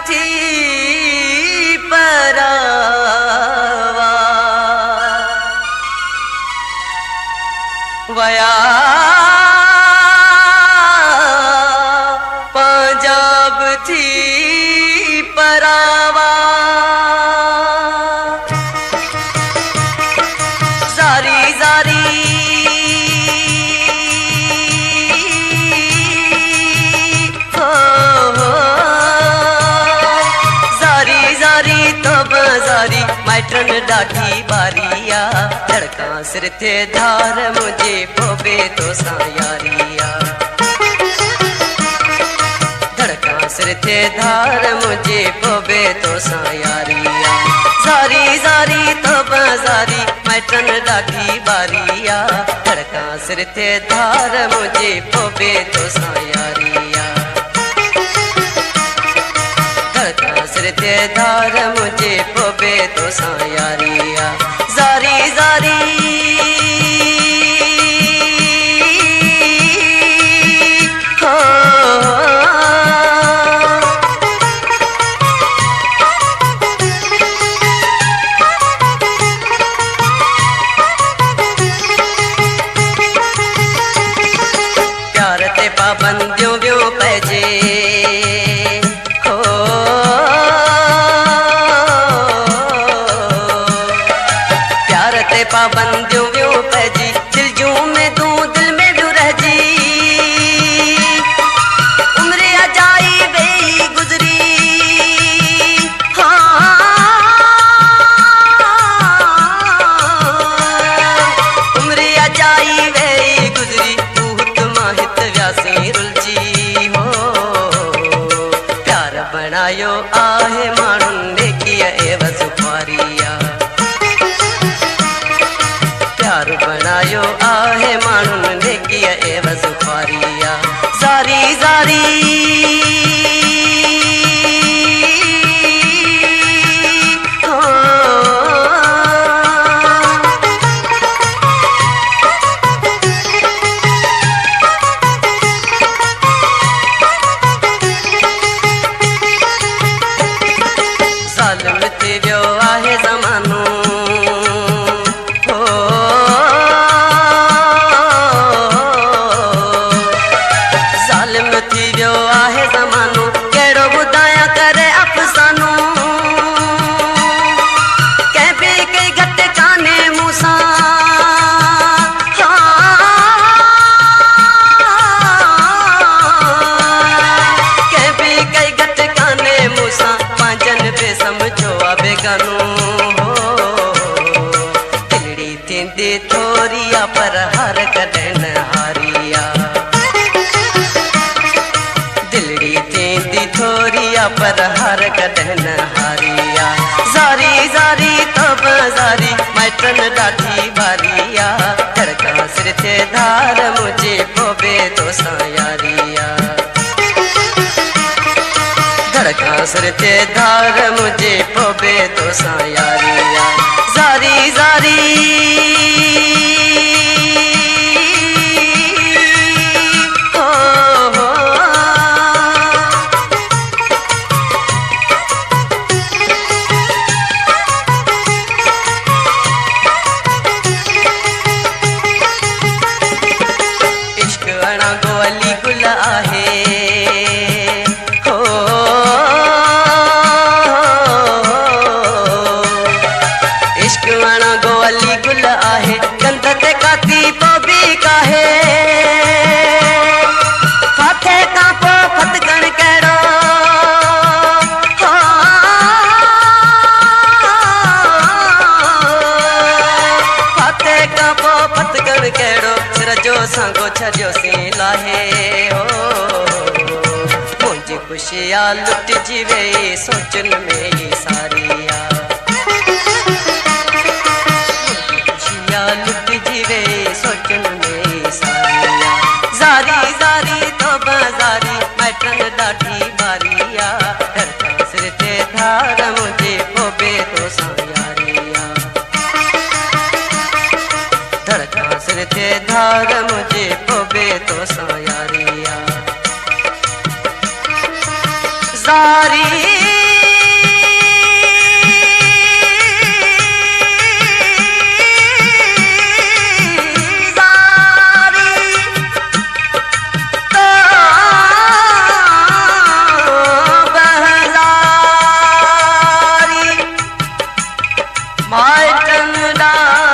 थी परावा वया पंजाब थी परावा जारी जारी हो जारी जारी तब जारी मैट्रन डाठी बारिया धड़का सिर थे धार मुझे पोबे तो सायारिया धड़का सिर थे धार मुझे पोबे तो सायारिया जारी जारी तब जारी मैट्रन डाठी बारिया धड़का सिर थे धार मुझे पोबे तो सायारिया धड़का सिर थे धार मुझे पोबे तो सायारिया जारी जारी हो प्यार ते पाबंदियों व्यो पैजे हो प्यार ते पाबंदियों व्यो पैजी दिल जू में तू दिल में भी रह जी उम्रे अजाई बेई गुजरी हाँ उम्रे अजाई बेई गुजरी भूत माहित व्यासी रुलजी हो प्यार बनायो आहे माण्हुनि ने किया एव सुपारिया प्यार बनायो आहे माण्हुनि ने किया एव सुपारिया जारी जारी हो ज़ालिम थी वियो आहे ज़मानो हो ज़ालिम थी वियो आहे ज़मानो कहिड़ो ॿुधायां करे अफ़सानो कंहिं बि कई घटि कान्हे मूंसां कंहिं बि कई घटि कान्हे मूंसां पंहिंजनि बि समझो आहे बेगानो हो दिलड़ी थींदी थोरी आहे पर हर कॾहिं न हारिया दिलड़ी थींदी थोरी आहे पर हर कॾहिं न हारिया जारी जारी तब जारी मैट्रन डाठी बारिया धड़का सिर थे धार मुझे पोबे तो सायारिया धड़का सिर थे धार मुझे पोबे तो सायारिया जारी जारी हो इश्क अणा गोली गुल आहे हो इश्क अणा गोली गुल आहे गंध ते काती पोबी काहे फाथे खां पोइ फतकण कहिड़ो फाथे खां पोइ फतकण कहिड़ो सिर जो सांगो छॾियो सी लाहे हो मुंहिंजी ख़ुशिया लुटिजी वई सोचनि में ई सारिया मुंहिंजी ख़ुशिया लुटिजी वई सोचनि में ई सारिया जारी जारी तब जारी मैट्रन डाठी बारिया धड़का सिर थे धार मुझे पोबे तो सायारिया धड़का सिर थे धार मुझे पोबे तो सायारिया जारी डा